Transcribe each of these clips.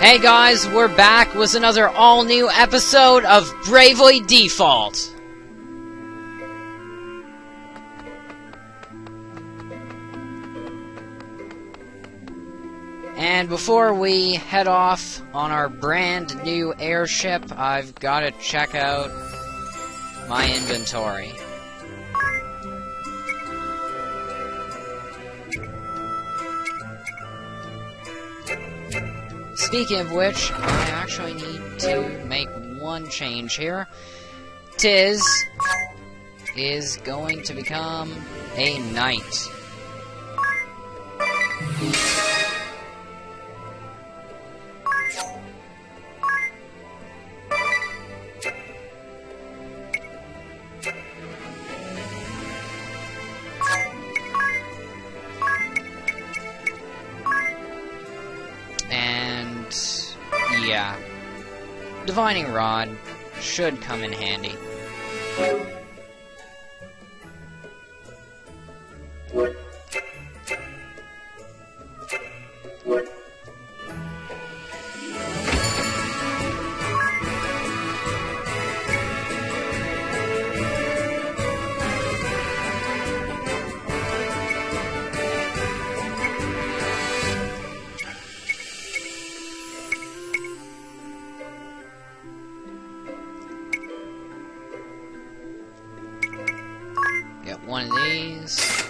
Hey guys, we're back with another all-new episode of Bravely Default. And before we head off on our brand new airship, I've got to check out my inventory. Speaking of which, I actually need to make one change here. Tiz is going to become a knight. Yeah, Divining Rod should come in handy. One of these.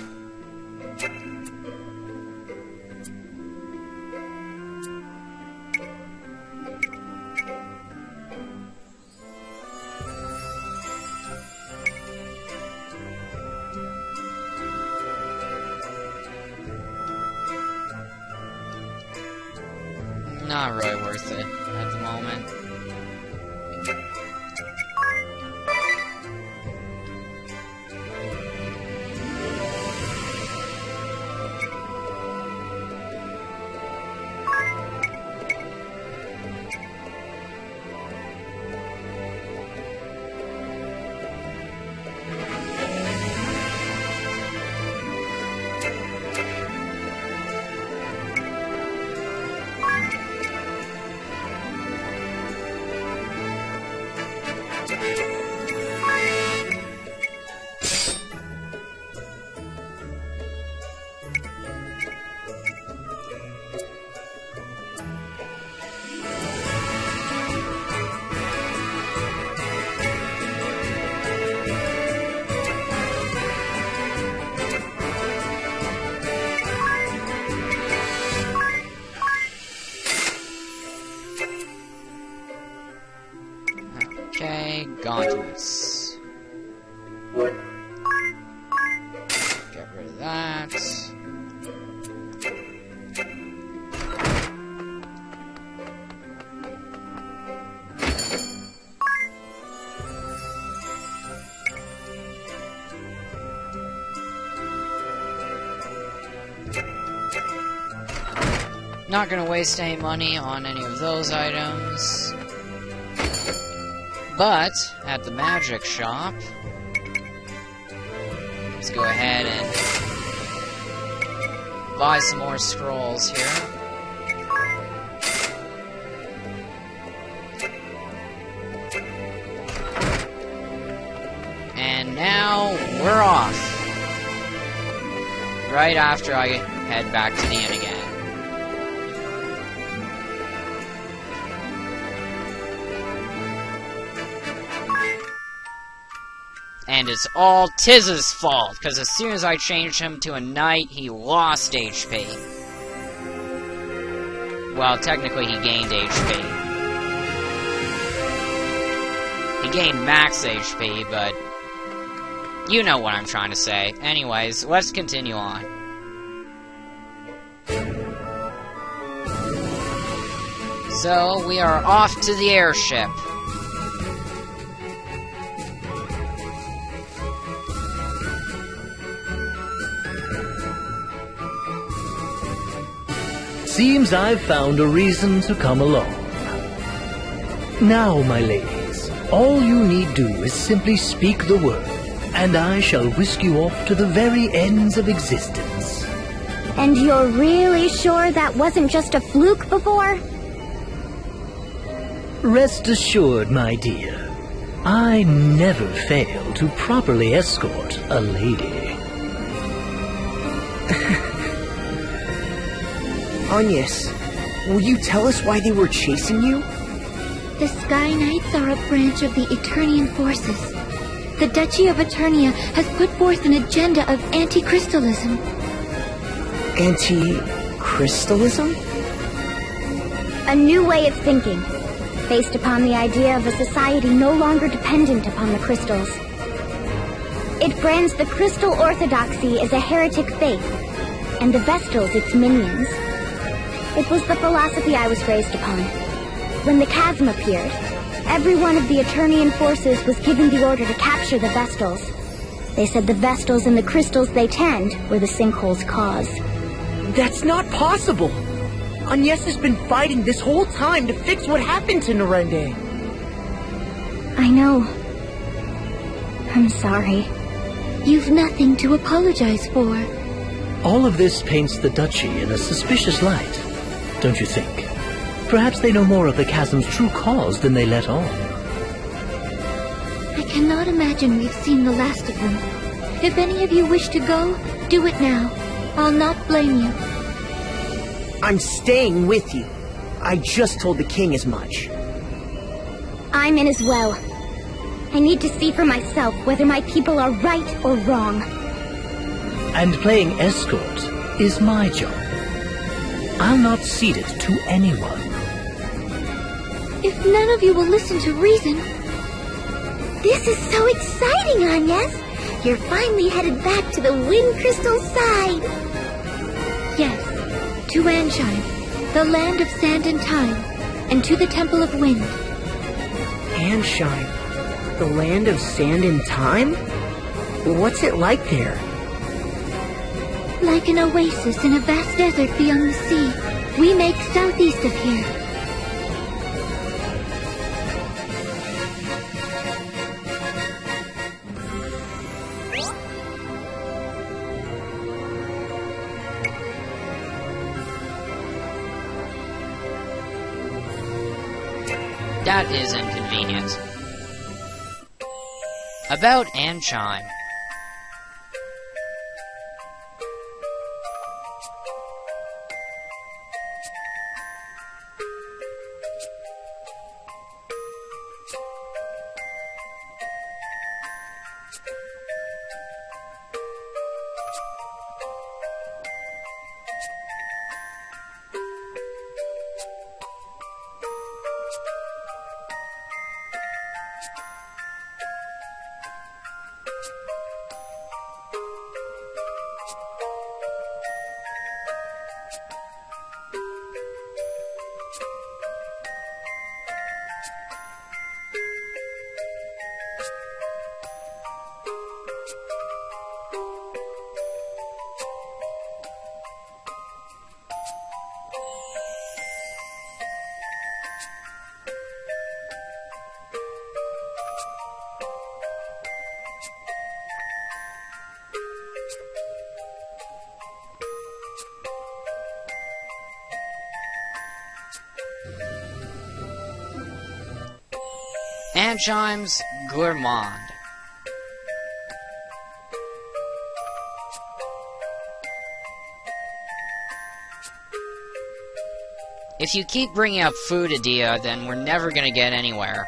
Not really worth it at the moment. Okay, gauntlets. Get rid of that. Not gonna waste any money on any of those items. But, at the magic shop, let's go ahead and buy some more scrolls here. And now, we're off. Right after I head back to the inn again. And it's all Tiz's fault, because as soon as I changed him to a knight, he lost HP. Well, technically he gained HP. He gained max HP, but you know what I'm trying to say. Anyways, let's continue on. So, we are off to the airship. Seems I've found a reason to come along. Now, my ladies, all you need do is simply speak the word, and I shall whisk you off to the very ends of existence. And you're really sure that wasn't just a fluke before? Rest assured, my dear, I never fail to properly escort a lady. Agnes, will you tell us why they were chasing you? The Sky Knights are a branch of the Eternian forces. The Duchy of Eternia has put forth an agenda of anti-crystalism. Anti-crystalism? A new way of thinking, based upon the idea of a society no longer dependent upon the crystals. It brands the crystal orthodoxy as a heretic faith, and the Vestals its minions. It was the philosophy I was raised upon. When the chasm appeared, every one of the Eternian forces was given the order to capture the Vestals. They said the Vestals and the crystals they tend were the sinkhole's cause. That's not possible! Agnes has been fighting this whole time to fix what happened to Narende. I know. I'm sorry. You've nothing to apologize for. All of this paints the Duchy in a suspicious light, don't you think? Perhaps they know more of the chasm's true cause than they let on. I cannot imagine we've seen the last of them. If any of you wish to go, do it now. I'll not blame you. I'm staying with you. I just told the king as much. I'm in as well. I need to see for myself whether my people are right or wrong. And playing escort is my job. I'll not cede it to anyone. If none of you will listen to reason... This is so exciting, Agnes! You're finally headed back to the Wind Crystal side! Yes, to Anshine, the land of sand and time, and to the Temple of Wind. Anshine, the land of sand and time? What's it like there? Like an oasis in a vast desert beyond the sea, we make southeast of here. That is inconvenient. About Anshine. Anshine's Gourmand. If you keep bringing up food, Adia, then we're never gonna get anywhere.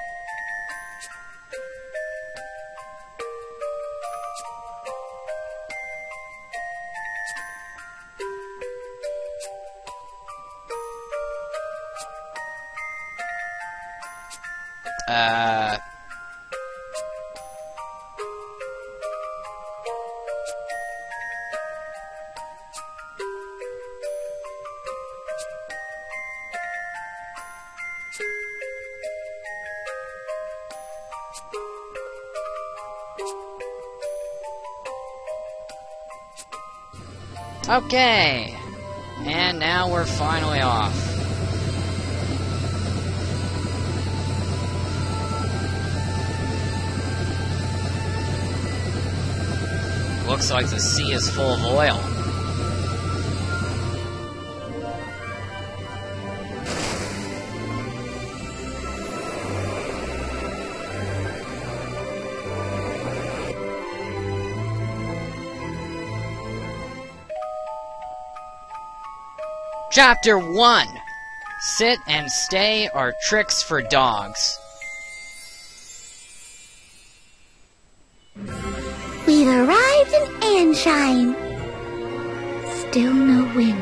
Okay, and now we're finally off. Looks like the sea is full of oil. Chapter 1. Sit and stay are tricks for dogs. We've arrived in Anshine. Still no wind.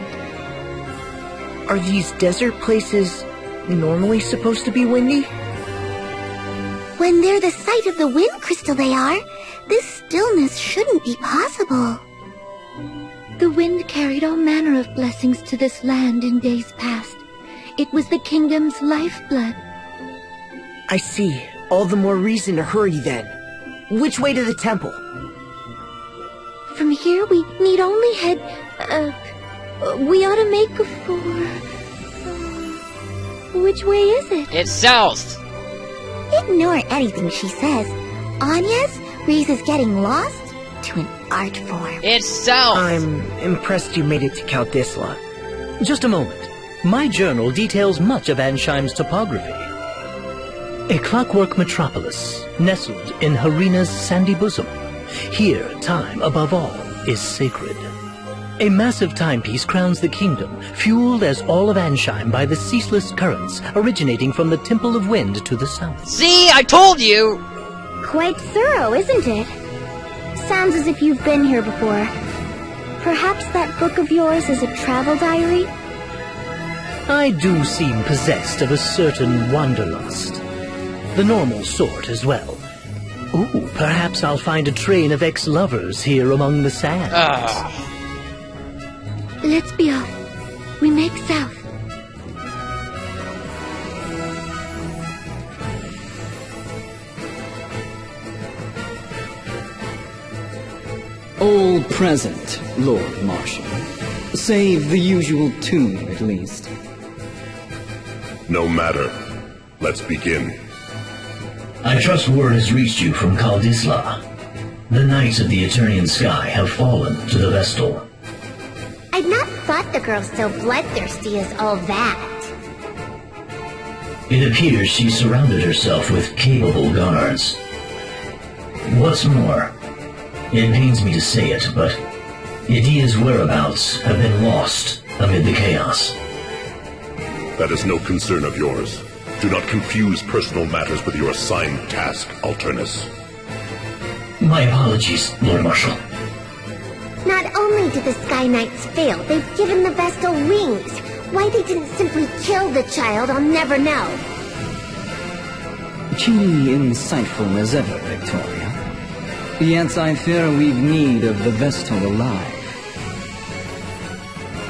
Are these desert places normally supposed to be windy? When they're the site of the wind crystal they are, this stillness shouldn't be possible. The wind carried all manner of blessings to this land in days past. It was the kingdom's lifeblood. I see. All the more reason to hurry then. Which way to the temple? From here we need only head... we ought to make for... which way is it? It's south. Ignore anything she says. Anya's Reese is getting lost to an art form. It's south. I'm impressed you made it to Kaldisla. Just a moment. My journal details much of Anshime's topography. A clockwork metropolis, nestled in Harina's sandy bosom. Here, time, above all, is sacred. A massive timepiece crowns the kingdom, fueled as all of Anshime by the ceaseless currents originating from the Temple of Wind to the south. See, I told you! Quite thorough, isn't it? Sounds as if you've been here before. Perhaps that book of yours is a travel diary? I do seem possessed of a certain wanderlust. The normal sort as well. Ooh, perhaps I'll find a train of ex-lovers here among the sands. Let's be off. We make south. All present, Lord Marshal. Save the usual tune, at least. No matter. Let's begin. I trust word has reached you from Kaldisla. The Knights of the Eternian Sky have fallen to the Vestal. I'd not thought the girl so bloodthirsty as all that. It appears she surrounded herself with capable guards. What's more, it pains me to say it, but Idia's whereabouts have been lost amid the chaos. That is no concern of yours. Do not confuse personal matters with your assigned task, Alternus. My apologies, Lord Marshal. Not only did the Sky Knights fail, they've given the Vestal wings. Why they didn't simply kill the child, I'll never know. Keenly insightful as ever, Victoria. Yet I fear we've need of the Vestal alive.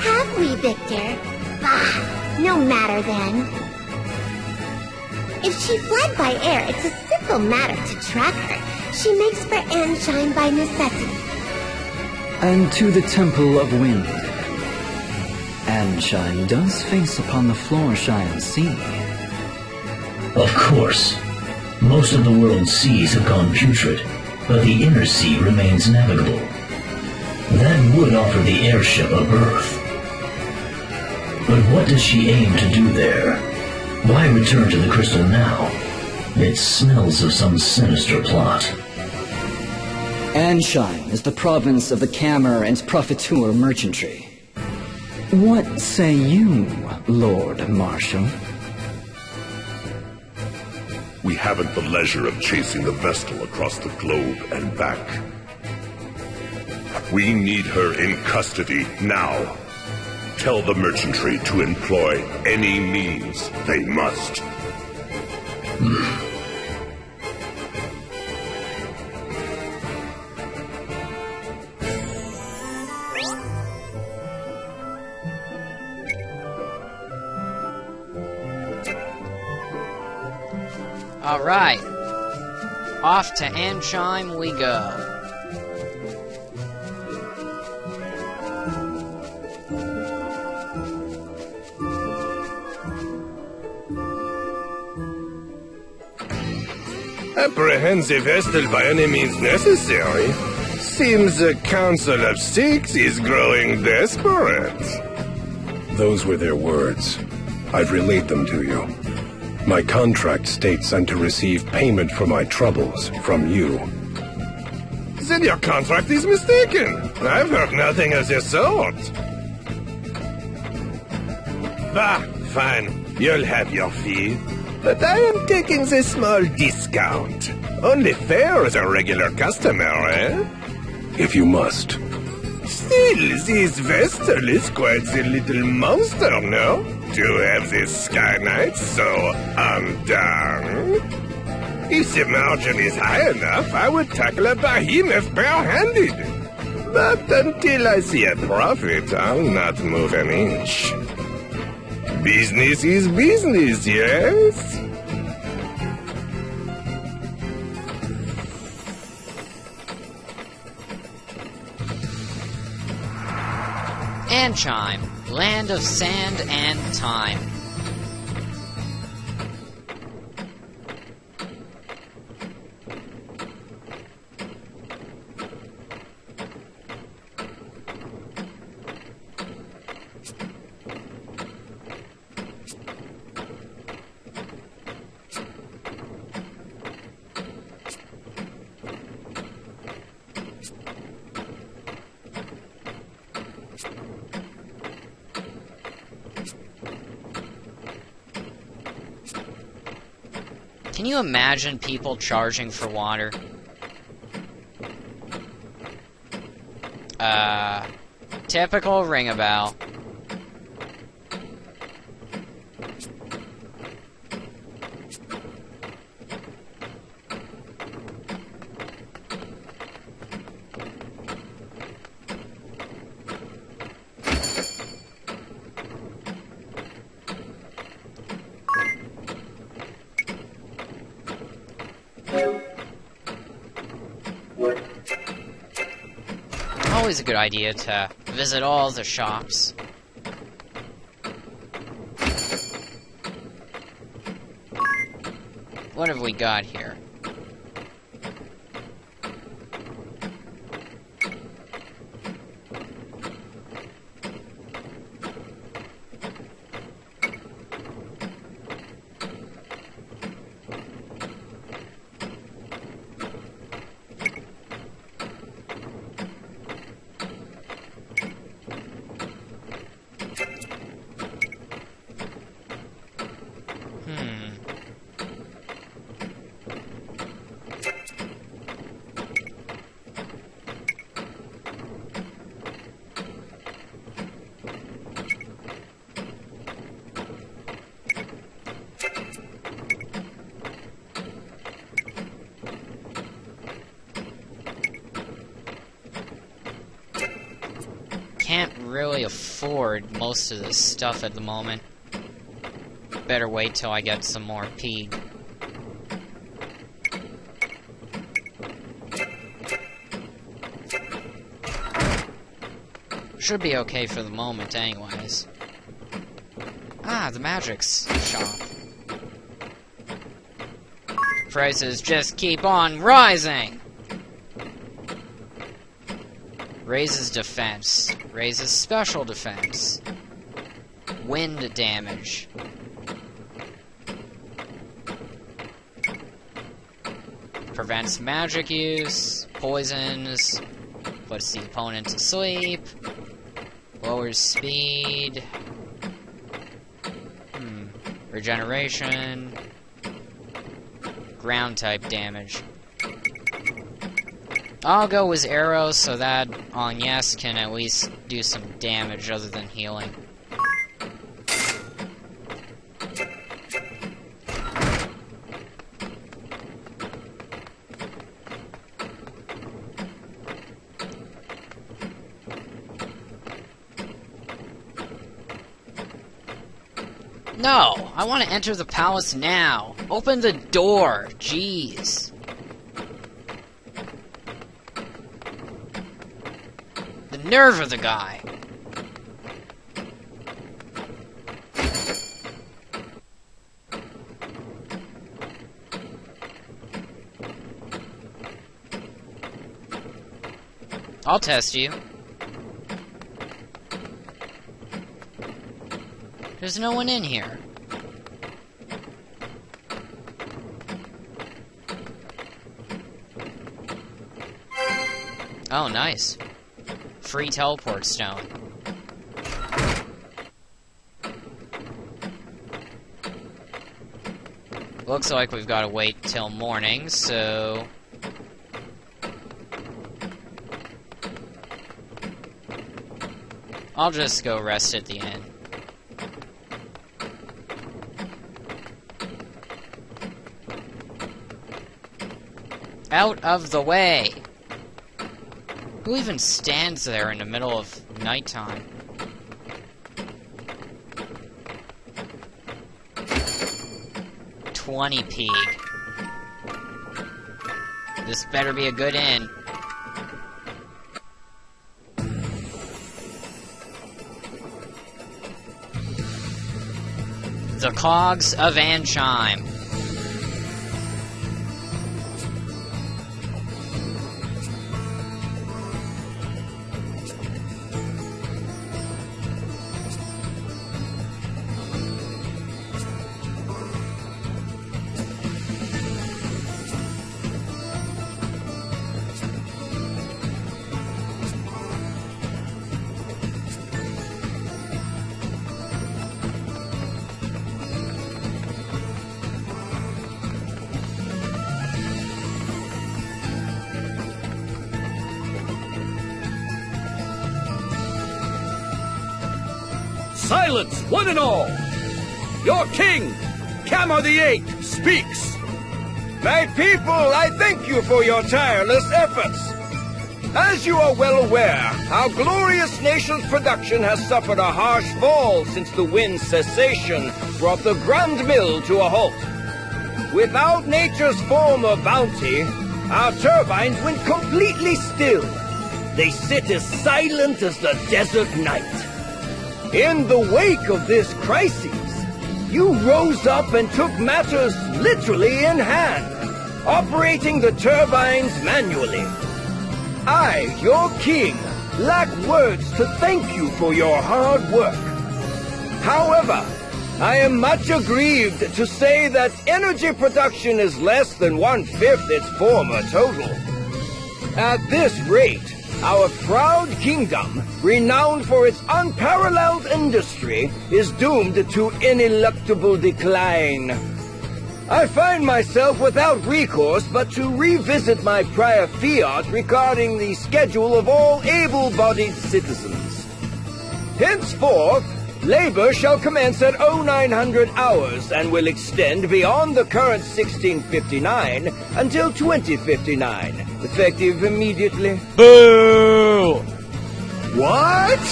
Have we, Victor? Bah, no matter then. If she fled by air, it's a simple matter to track her. She makes for Anshine by necessity. And to the Temple of Wind. Anshine does face upon the Florsheim Sea. Of course. Most of the world's seas have gone putrid, but the inner sea remains navigable. That would offer the airship a berth. But what does she aim to do there? Why return to the crystal now? It smells of some sinister plot. Anshine is the province of the Cammer and Profiteur merchantry. What say you, Lord Marshal? We haven't the leisure of chasing the Vestal across the globe and back. We need her in custody now. Tell the merchantry to employ any means they must. Alright. Off to Anshine we go. Apprehend the Vestal by any means necessary. Seems the Council of Six is growing desperate. Those were their words. I've relayed them to you. My contract states I'm to receive payment for my troubles from you. Then your contract is mistaken. I've heard nothing of the sort. Bah, fine. You'll have your fee. But I am taking the small discount. Only fair as a regular customer, eh? If you must. Still, this Vestal is quite the little monster, no? To have this Sky Knight so undone. If the margin is high enough, I would tackle a behemoth bare-handed. But until I see a profit, I'll not move an inch. Business is business, yes? Anchime, land of sand and time. Can you imagine people charging for water? Typical ring-a-bell. Always a good idea to visit all the shops. What have we got here? Can't really afford most of this stuff at the moment. Better wait till I get some more pig. Should be okay for the moment anyways. Ah, the magic's shop. Prices just keep on rising! Raises defense. Raises special defense. Wind damage. Prevents magic use. Poisons. Puts the opponent to sleep. Lowers speed. Regeneration. Ground type damage. I'll go with arrows so that on yes can at least do some damage other than healing. No! I want to enter the palace now! Open the door! Jeez! The nerve of the guy! I'll test you. There's no one in here. Oh, nice. Free teleport stone. Looks like we've got to wait till morning, so... I'll just go rest at the inn. Out of the way! Who even stands there in the middle of nighttime? $20 pig. This better be a good inn. The Cogs of Ansheim. Silence, one and all! Your king, Kamar the Eighth, speaks! My people, I thank you for your tireless efforts. As you are well aware, our glorious nation's production has suffered a harsh fall since the wind's cessation brought the Grand Mill to a halt. Without nature's former bounty, our turbines went completely still. They sit as silent as the desert night. In the wake of this crisis, you rose up and took matters literally in hand, operating the turbines manually. I, your king, lack words to thank you for your hard work. However, I am much aggrieved to say that energy production is less than 1/5 its former total. At this rate, our proud kingdom, renowned for its unparalleled industry, is doomed to ineluctable decline. I find myself without recourse but to revisit my prior fiat regarding the schedule of all able-bodied citizens. Henceforth, labor shall commence at 0900 hours and will extend beyond the current 1659 until 2059, effective immediately. Boo! What?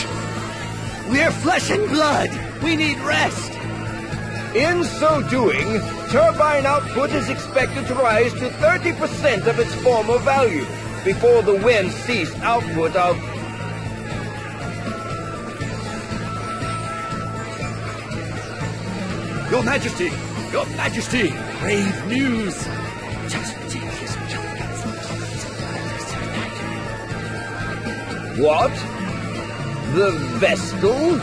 We're flesh and blood. We need rest. In so doing, turbine output is expected to rise to 30% of its former value before the wind ceased output of... Your Majesty! Your Majesty! Grave news! What? The Vestal?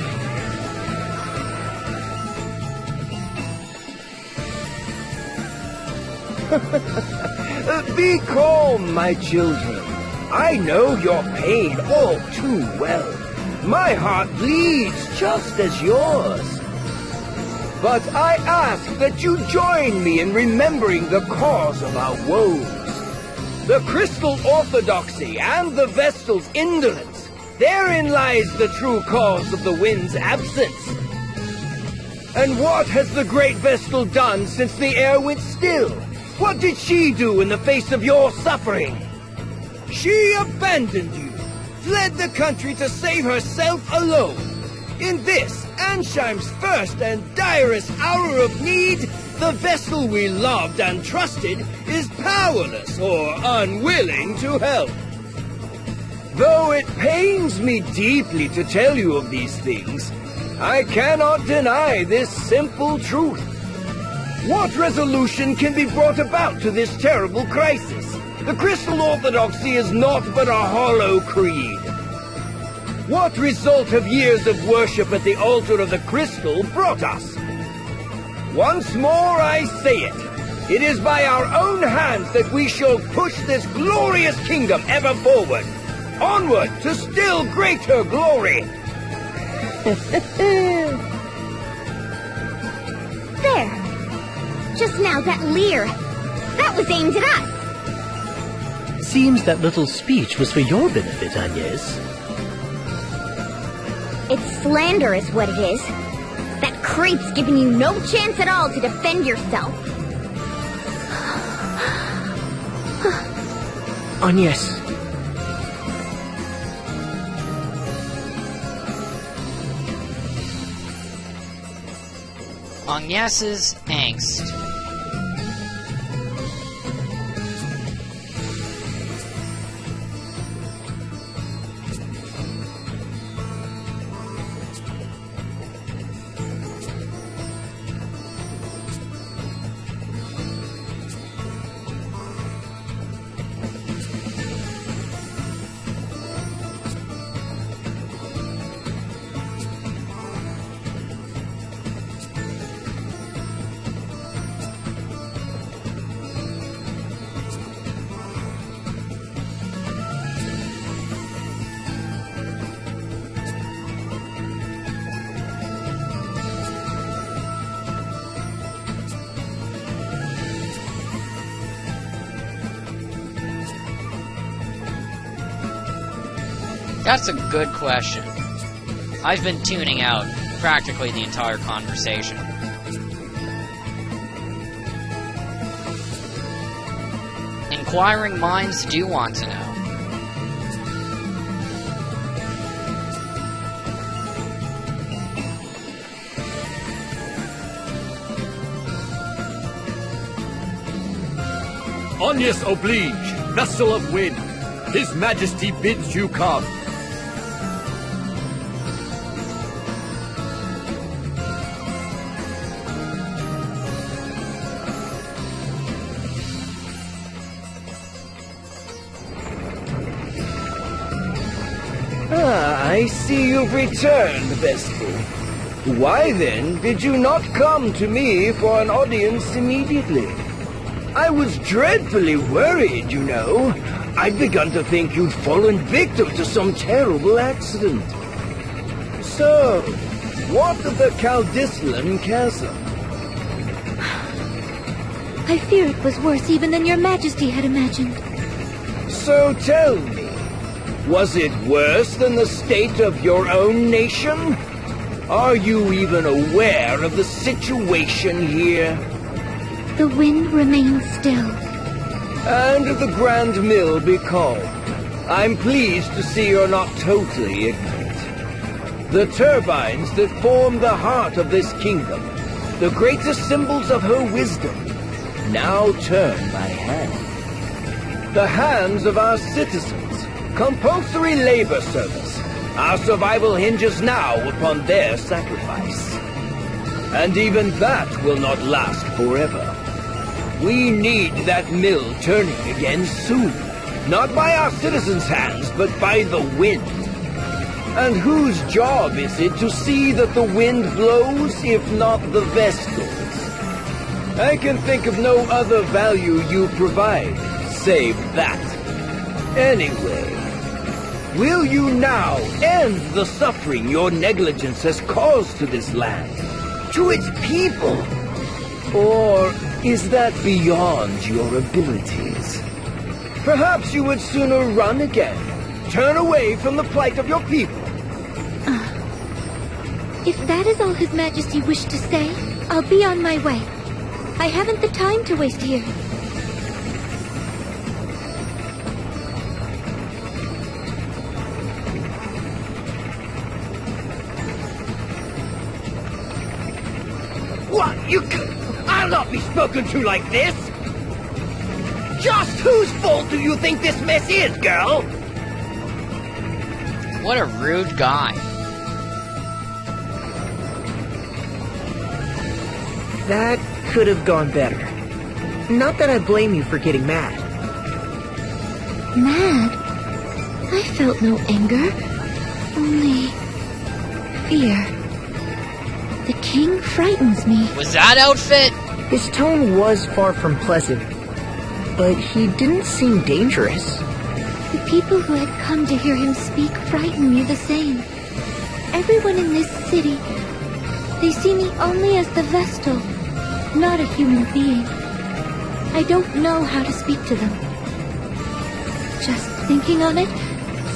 Be calm, my children. I know your pain all too well. My heart bleeds just as yours. But I ask that you join me in remembering the cause of our woes. The crystal orthodoxy and the Vestal's indolence. Therein lies the true cause of the wind's absence. And what has the great Vestal done since the air went still? What did she do in the face of your suffering? She abandoned you, fled the country to save herself alone. In this, Ansheim's first and direst hour of need, the Vestal we loved and trusted is powerless or unwilling to help. Though it pains me deeply to tell you of these things, I cannot deny this simple truth. What resolution can be brought about to this terrible crisis? The crystal orthodoxy is naught but a hollow creed. What result have years of worship at the altar of the crystal brought us? Once more I say it. It is by our own hands that we shall push this glorious kingdom ever forward. Onward to still greater glory. There. Just now, that leer. That was aimed at us. Seems that little speech was for your benefit, Agnes. It's slander is what it is. That creep's giving you no chance at all to defend yourself. Agnes. Agnes's angst. That's a good question. I've been tuning out practically the entire conversation. Inquiring minds do want to know. Agnes oblige, vessel of wind. His Majesty bids you come. I see you've returned, Vestal. Why then did you not come to me for an audience immediately? I was dreadfully worried, you know. I'd begun to think you'd fallen victim to some terrible accident. So, what of the Caldislan Chasm? I fear it was worse even than your Majesty had imagined. So tell me, was it worse than the state of your own nation? Are you even aware of the situation here? The wind remains still. And the Grand Mill be calm. I'm pleased to see you're not totally ignorant. The turbines that form the heart of this kingdom, the greatest symbols of her wisdom, now turn by hand. The hands of our citizens, compulsory labor service. Our survival hinges now upon their sacrifice. And even that will not last forever. We need that mill turning again soon. Not by our citizens' hands, but by the wind. And whose job is it to see that the wind blows, if not the Vestals? I can think of no other value you provide, save that. Anyway, will you now end the suffering your negligence has caused to this land, to its people? Or is that beyond your abilities? Perhaps you would sooner run again, turn away from the plight of your people. If that is all His Majesty wished to say, I'll be on my way. I haven't the time to waste here. What? I'll not be spoken to like this! Just whose fault do you think this mess is, girl? What a rude guy. That could have gone better. Not that I blame you for getting mad. Mad? I felt no anger. Only fear. The king frightens me. Was that outfit? His tone was far from pleasant, but he didn't seem dangerous. The people who had come to hear him speak frighten me the same. Everyone in this city, they see me only as the Vestal. not a human being. I don't know how to speak to them. Just thinking on it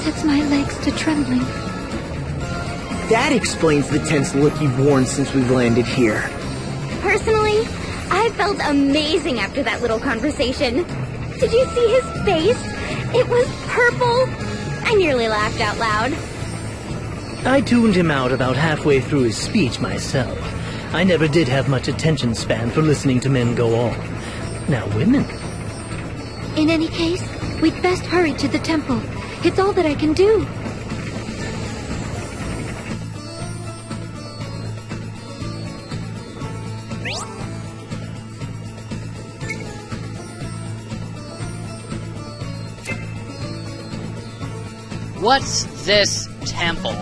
sets my legs to trembling. That explains the tense look you've worn since we've landed here. Personally, I felt amazing after that little conversation. Did you see his face? It was purple. I nearly laughed out loud. I tuned him out about halfway through his speech myself. I never did have much attention span for listening to men go on. Now women. In any case, we'd best hurry to the temple. It's all that I can do. What's this temple?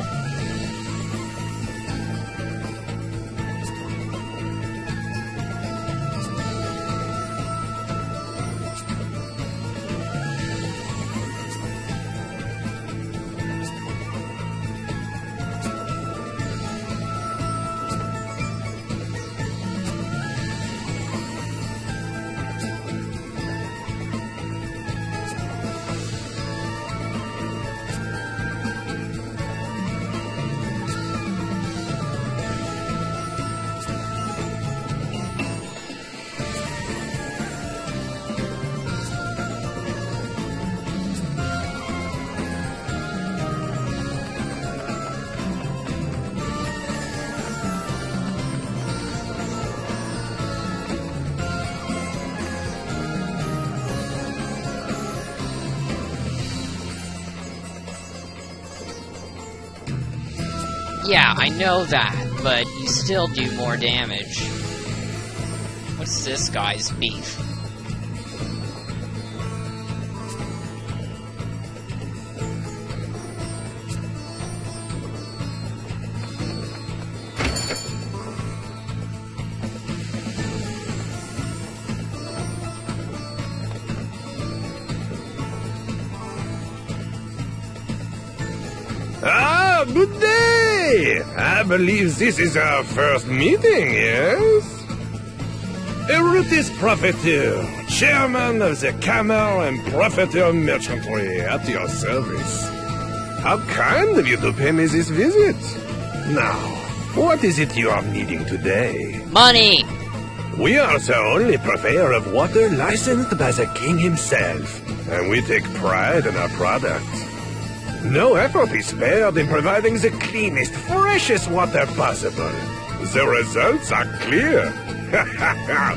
Yeah, I know that, but you still do more damage. What's this guy's beef? Ah, good day! I believe this is our first meeting, yes? Erutus Profiteur, chairman of the Camera and Profiteur Merchantry, at your service. How kind of you to pay me this visit. Now, what is it you are needing today? Money! We are the only purveyor of water licensed by the king himself, and we take pride in our product. No effort is spared in providing the cleanest, freshest water possible. The results are clear.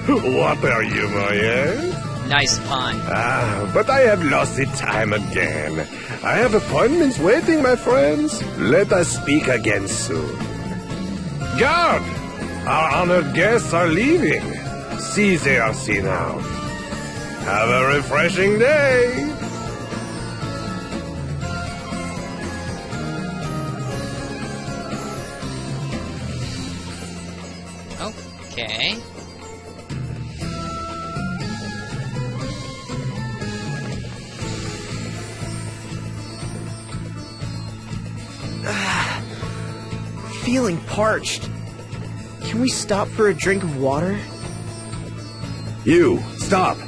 Water humor, yes? Nice pun. Ah, but I have lost the time again. I have appointments waiting, my friends. Let us speak again soon. Guard! Our honored guests are leaving. See they are seen out. Have a refreshing day. Okay. Feeling parched. Can we stop for a drink of water? You, stop!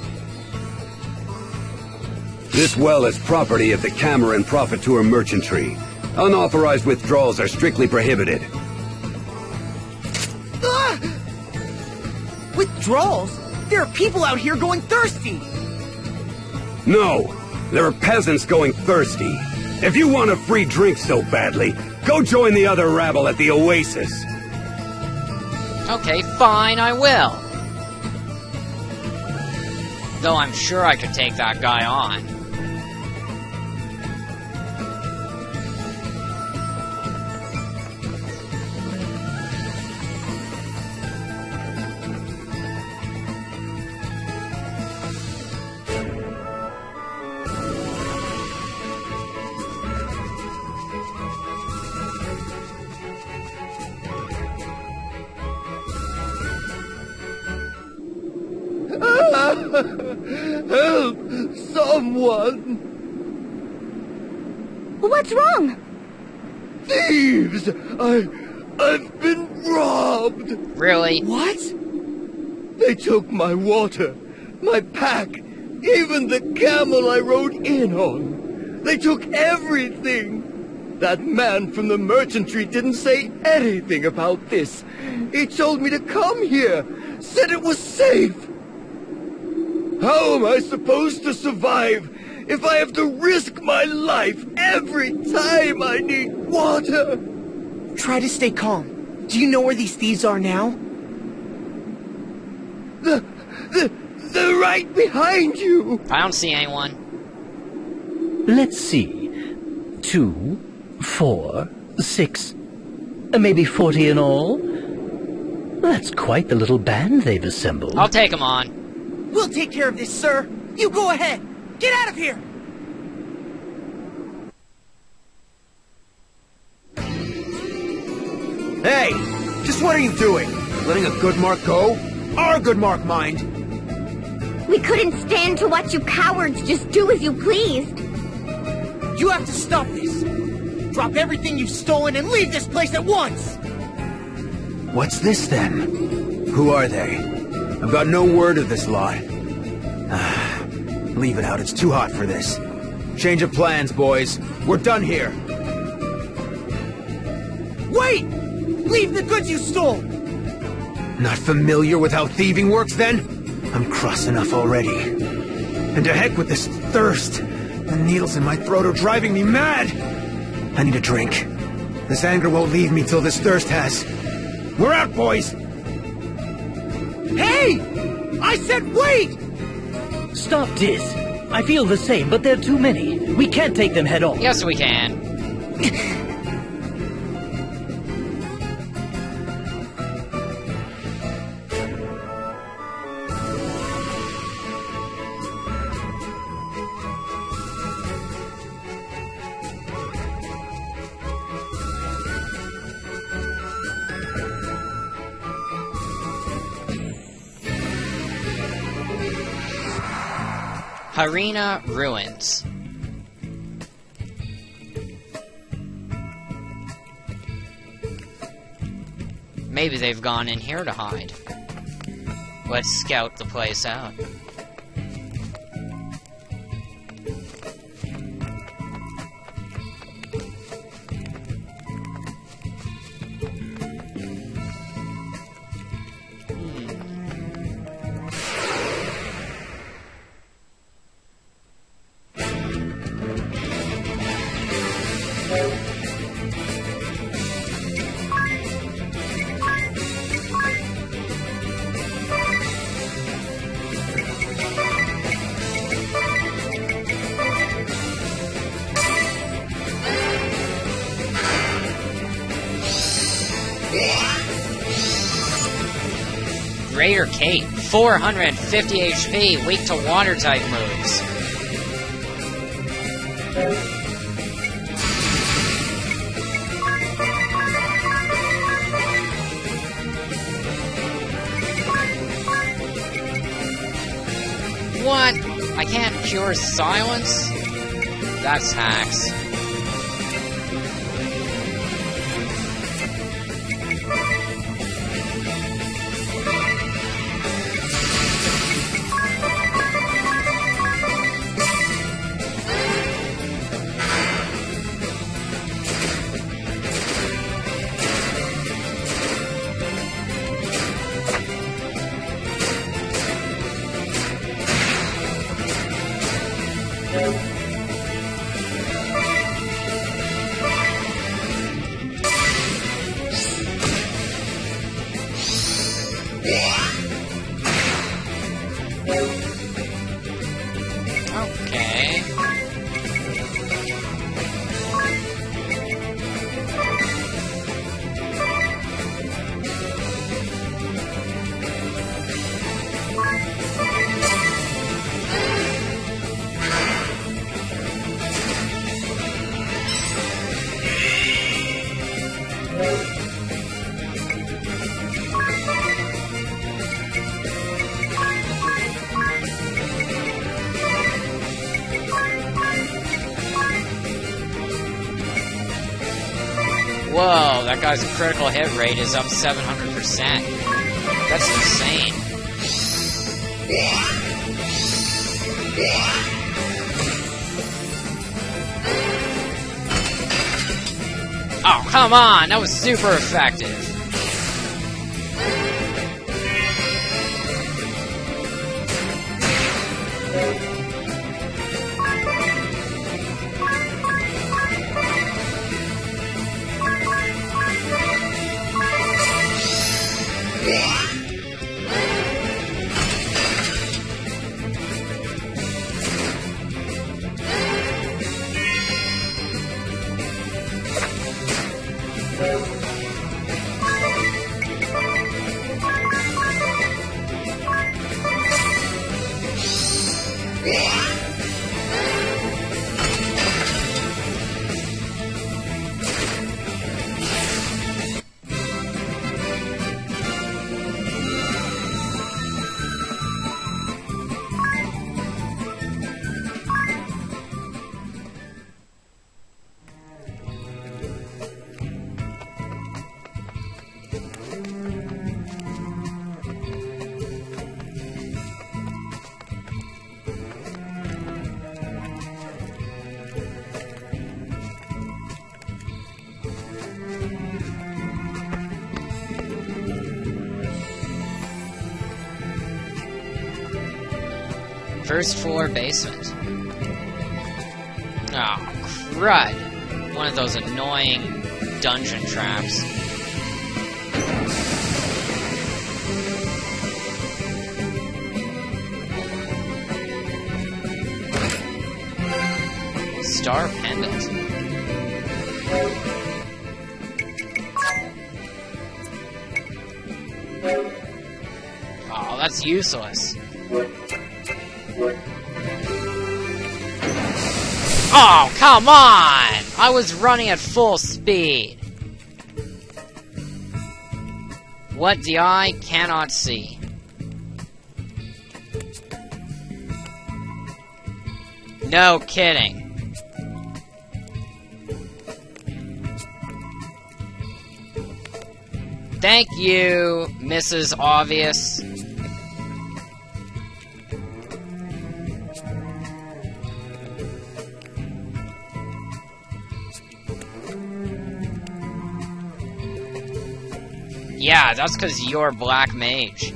This well is property of the Camera and Profiteur Merchantry. Unauthorized withdrawals are strictly prohibited. Withdrawals? There are people out here going thirsty! No! There are peasants going thirsty. If you want a free drink so badly, go join the other rabble at the Oasis. Okay, fine, I will. Though I'm sure I could take that guy on. Help! Someone! What's wrong? Thieves! I've been robbed! Really? What? They took my water, my pack, even the camel I rode in on. They took everything. That man from the merchantry didn't say anything about this. He told me to come here, said it was safe. How am I supposed to survive if I have to risk my life every time I need water? Try to stay calm. Do you know where these thieves are now? They're right behind you! I don't see anyone. Let's see. 2, 4, 6, maybe 40 in all? That's quite the little band they've assembled. I'll take them on. We'll take care of this, sir. You go ahead. Get out of here! Hey! Just what are you doing? Letting a good mark go? Our good mark, mind! We couldn't stand to watch you cowards just do as you pleased. You have to stop this. Drop everything you've stolen and leave this place at once! What's this, then? Who are they? I've got no word of this lot. Leave it out, it's too hot for this. Change of plans, boys. We're done here. Wait! Leave the goods you stole! Not familiar with how thieving works, then? I'm cross enough already. And to heck with this thirst. The needles in my throat are driving me mad! I need a drink. This anger won't leave me till this thirst has. We're out, boys! Hey! I said wait! Stop this! I feel the same, but they're too many. We can't take them head on. Yes, we can. Harina Ruins. Maybe they've gone in here to hide. Let's scout the place out. Greater Cape, 450 HP, weak to water type moves. What? I can't cure silence? That's hacks. Okay. Whoa, that guy's critical hit rate is up 700%. That's insane. Oh, come on! That was super effective. First floor basement. Oh, crud. One of those annoying dungeon traps. Star pendant. Oh, that's useless. Oh, come on! I was running at full speed. What the eye cannot see. No kidding. Thank you, Mrs. Obvious. Yeah, that's because you're Black Mage.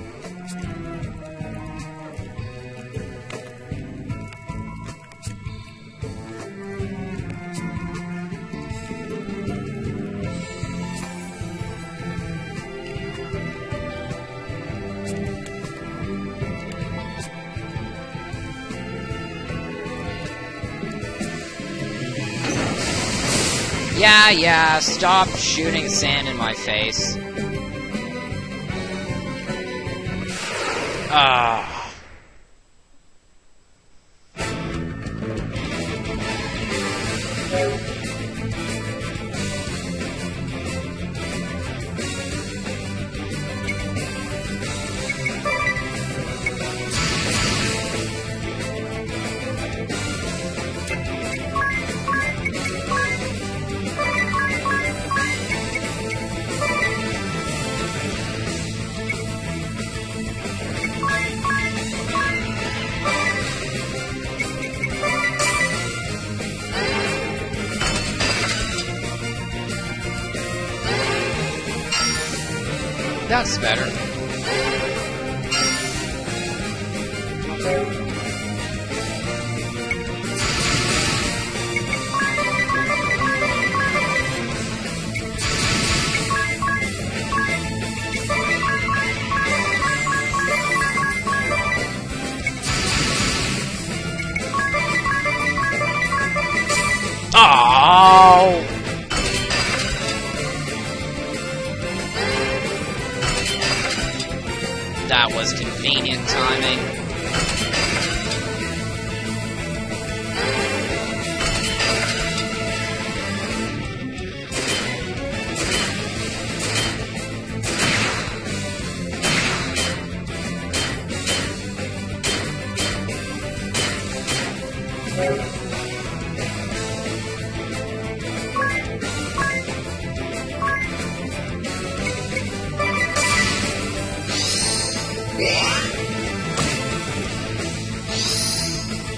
Yeah, stop shooting sand in my face. That's better. Oh! That was convenient timing.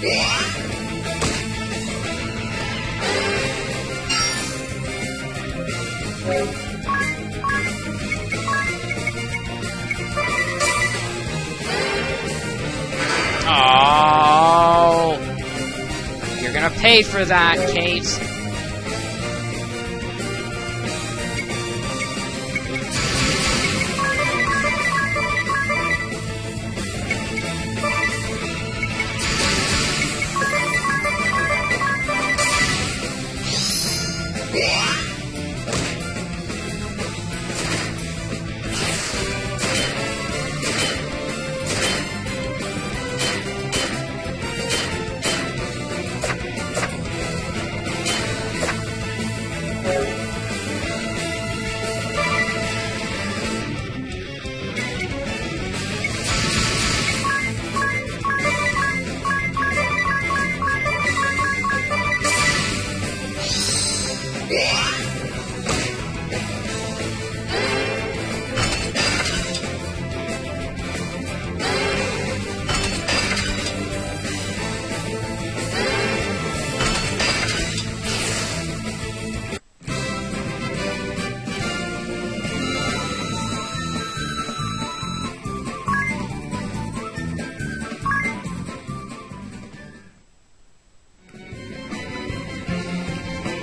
Oh! You're gonna pay for that, Kate.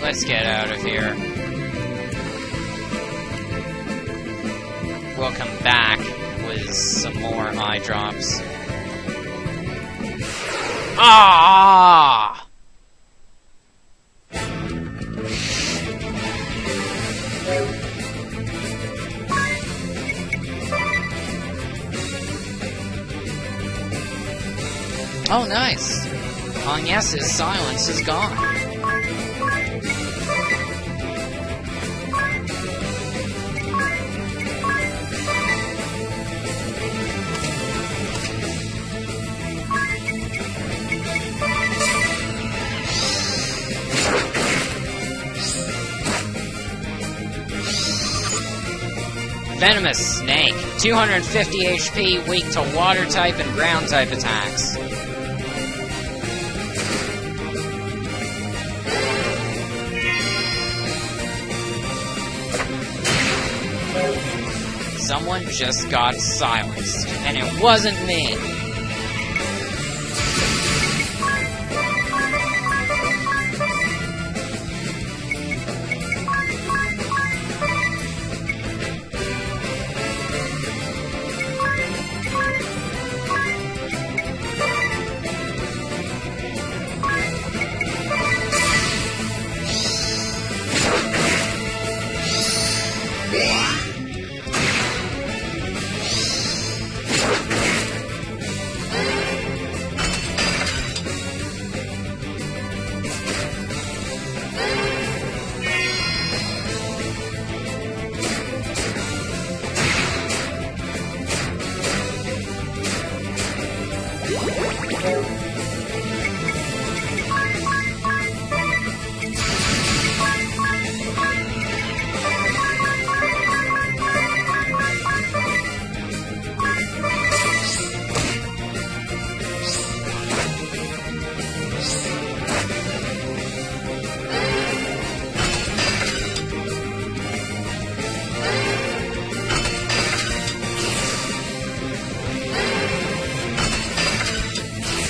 Let's get out of here. We'll come back with some more eye drops. Ah! Oh, nice. Agnes's silence is gone. Venomous Snake, 250 HP, weak to water type and ground type attacks. Someone just got silenced, and it wasn't me.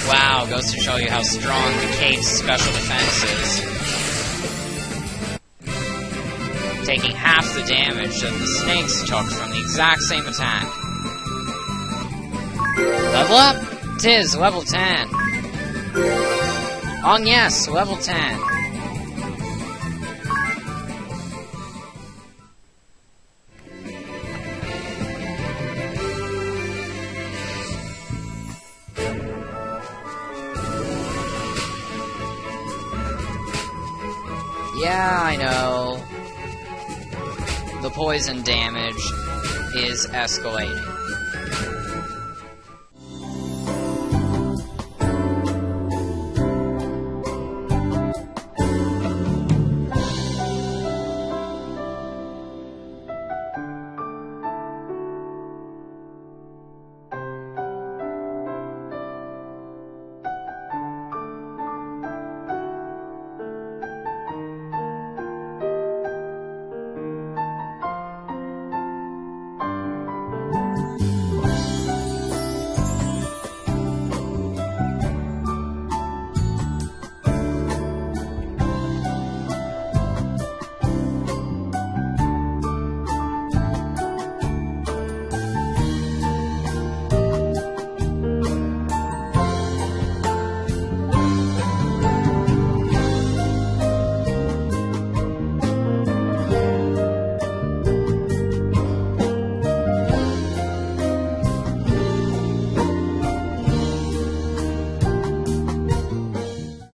Wow, goes to show you how strong the Kate's special defense is. Taking half the damage that the snakes took from the exact same attack. Level up! Tis level 10. Oh yes, level 10. Yeah, I know. The poison damage is escalating.